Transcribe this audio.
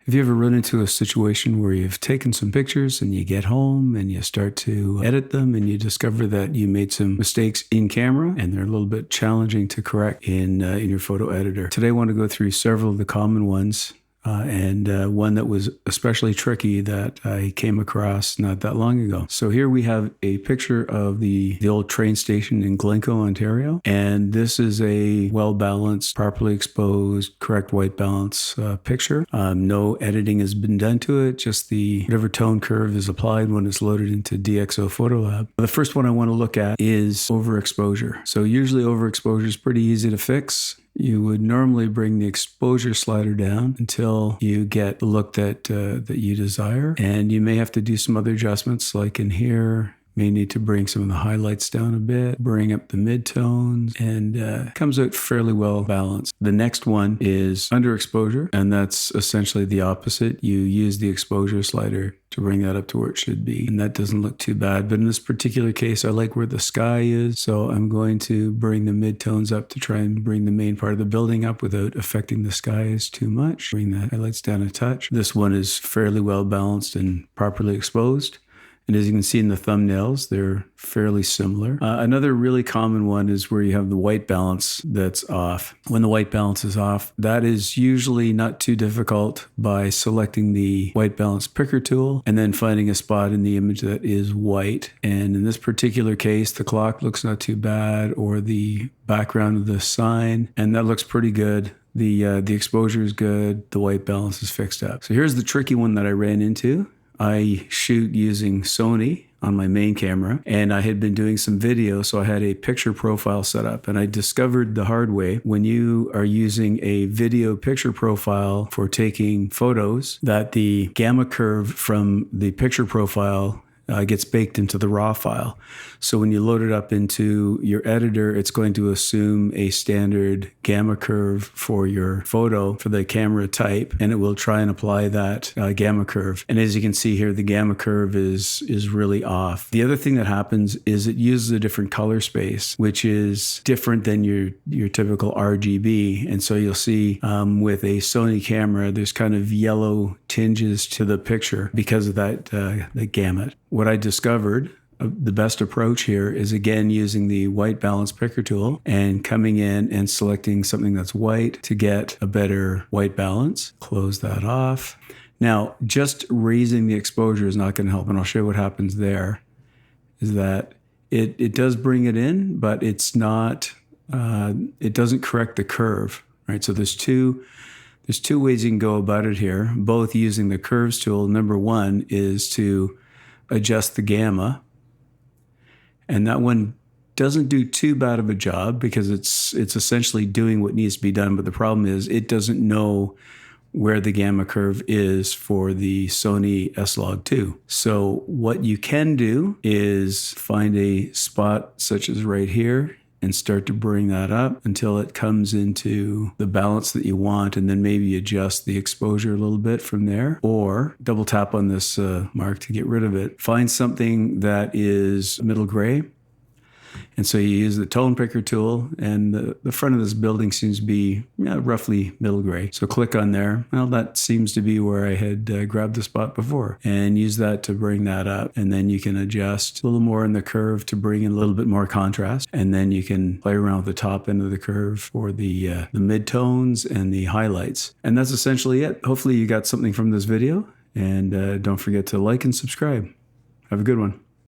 Have you ever run into a situation where you've taken some pictures and you get home and you start to edit them and you discover that you made some mistakes in camera and they're a little bit challenging to correct in your photo editor? Today I want to go through several of the common ones. One that was especially tricky that I came across not that long ago. So here we have a picture of the old train station in Glencoe, Ontario. And this is a well-balanced, properly exposed, correct white balance picture. No editing has been done to it, just whatever tone curve is applied when it's loaded into DxO PhotoLab. The first one I want to look at is overexposure. So usually overexposure is pretty easy to fix. You would normally bring the exposure slider down until you get the look that you desire. And you may have to do some other adjustments, like in here. May need to bring some of the highlights down a bit, bring up the midtones, and comes out fairly well balanced. The next one is underexposure, and that's essentially the opposite. You use the exposure slider to bring that up to where it should be, and that doesn't look too bad. But in this particular case, I like where the sky is, so I'm going to bring the midtones up to try and bring the main part of the building up without affecting the skies too much. Bring the highlights down a touch. This one is fairly well balanced and properly exposed. And as you can see in the thumbnails, they're fairly similar. Another really common one is where you have the white balance that's off. When the white balance is off, that is usually not too difficult by selecting the white balance picker tool and then finding a spot in the image that is white. And in this particular case, the clock looks not too bad, or the background of the sign, and that looks pretty good. The exposure is good. The white balance is fixed up. So here's the tricky one that I ran into. I shoot using Sony on my main camera, and I had been doing some video, so I had a picture profile set up. And I discovered the hard way, when you are using a video picture profile for taking photos, that the gamma curve from the picture profile gets baked into the raw file. So when you load it up into your editor, it's going to assume a standard gamma curve for your photo for the camera type, and it will try and apply that gamma curve. And as you can see here, the gamma curve is really off. The other thing that happens is it uses a different color space, which is different than your typical RGB. And so you'll see with a Sony camera, there's kind of yellow tinges to the picture because of that the gamut. What I discovered, the best approach here is, again, using the white balance picker tool and coming in and selecting something that's white to get a better white balance. Close that off. Now, just raising the exposure is not going to help, and I'll show you what happens there. Is that it does bring it in, but it's not. It doesn't correct the curve, right? So there's two ways you can go about it here, both using the curves tool. Number one is to adjust the gamma, and that one doesn't do too bad of a job because it's essentially doing what needs to be done. But the problem is it doesn't know where the gamma curve is for the Sony S-Log2. So what you can do is find a spot such as right here and start to bring that up until it comes into the balance that you want, and then maybe adjust the exposure a little bit from there, or double tap on this mark to get rid of it. Find something that is middle gray. And so you use the tone picker tool, and the front of this building seems to be roughly middle gray. So click on there. Well, that seems to be where I had grabbed the spot before, and use that to bring that up. And then you can adjust a little more in the curve to bring in a little bit more contrast. And then you can play around with the top end of the curve for the midtones and the highlights. And that's essentially it. Hopefully you got something from this video, and don't forget to like and subscribe. Have a good one.